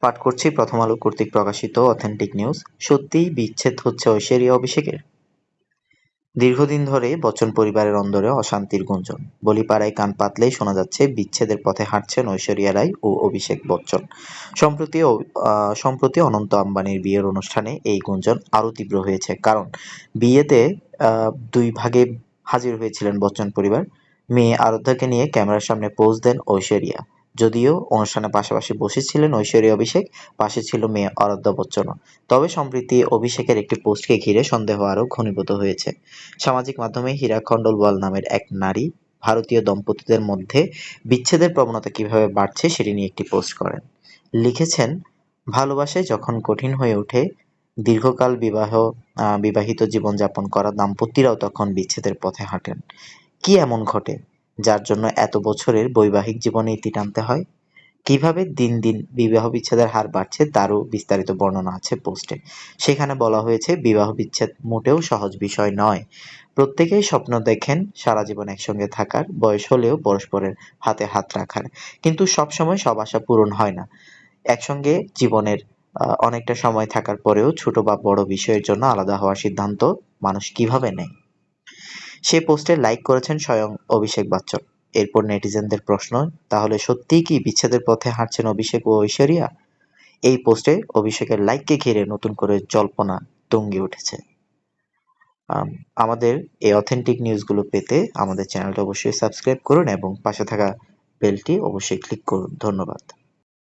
পাঠ করছি প্রথম আলো কর্তৃক প্রকাশিত অথেন্টিক নিউজ। সত্যিই বিচ্ছেদ হচ্ছে ঐশ্বরিয়া অভিষেকের? দীর্ঘদিন ধরে বচ্চন পরিবারের অন্দরে অশান্তির গুঞ্জন। বলিপাড়ায় কান পাতলেই শোনা যাচ্ছে বিচ্ছেদের পথে হাঁটছেন ঐশ্বরিয়া রাই ও অভিষেক বচ্চন। সম্প্রতি অনন্ত আম্বানির বিয়ের অনুষ্ঠানে এই গুঞ্জন আরও তীব্র হয়েছে, কারণ বিয়েতে দুই ভাগে হাজির হয়েছিলেন বচ্চন পরিবার। মেয়ে আরাধ্যাকে নিয়ে ক্যামেরার সামনে পোজ দেন ঐশ্বরিয়া। যদিও অনুষ্ঠানে পাশাপাশি বসেছিলেন ঐশ্বরিয়া অভিষেক, পাশে ছিল মেয়ে আরাধ্যা বচ্চনও। তবে সম্প্রতি অভিষেকের একটি পোস্টকে ঘিরে সন্দেহ আরও ঘনীভূত হয়েছে। সামাজিক মাধ্যমে হীরা খণ্ডলওয়াল নামের এক নারী ভারতীয় দম্পতিদের মধ্যে বিচ্ছেদের প্রবণতা কিভাবে বাড়ছে সেটি নিয়ে একটি পোস্ট করেন। লিখেছেন, ভালোবাসায় যখন কঠিন হয়ে ওঠে, দীর্ঘকাল বিবাহিত জীবনযাপন করা দাম্পত্যরাও তখন বিচ্ছেদের পথে হাঁটেন। কি এমন ঘটে যার জন্য এত বছরের বৈবাহিক জীবনে ইতি টানতে হয়? কিভাবে দিন দিন বিবাহ বিচ্ছেদের হার বাড়ছে তারও বিস্তারিত বর্ণনা আছে পোস্টে। সেখানে বলা হয়েছে, বিবাহ বিচ্ছেদ মোটেও সহজ বিষয় নয়। প্রত্যেকেই স্বপ্ন দেখেন সারা জীবন একসঙ্গে থাকার, বয়স হলেও পরস্পরের হাতে হাত রাখার। কিন্তু সবসময় সব আশা পূরণ হয় না। একসঙ্গে জীবনের অনেকটা সময় থাকার পরেও ছোট বা বড় বিষয়ের জন্য আলাদা হওয়ার সিদ্ধান্ত মানুষ কিভাবে নেয়? সেই পোস্টে লাইক করেছেন স্বয়ং অভিষেক বচ্চন। এরপর নেটিজেনদের প্রশ্ন, তাহলে সত্যিই কি বিচ্ছেদের পথে হাঁটছেন অভিষেক ও ঐশ্বরিয়া? এই পোস্টে অভিষেকের লাইককে ঘিরে নতুন করে জল্পনা তুঙ্গে উঠেছে। আমাদের এই অথেন্টিক নিউজগুলো পেতে আমাদের চ্যানেলটা অবশ্যই সাবস্ক্রাইব করুন এবং পাশে থাকা বেলটি অবশ্যই ক্লিক করুন। ধন্যবাদ।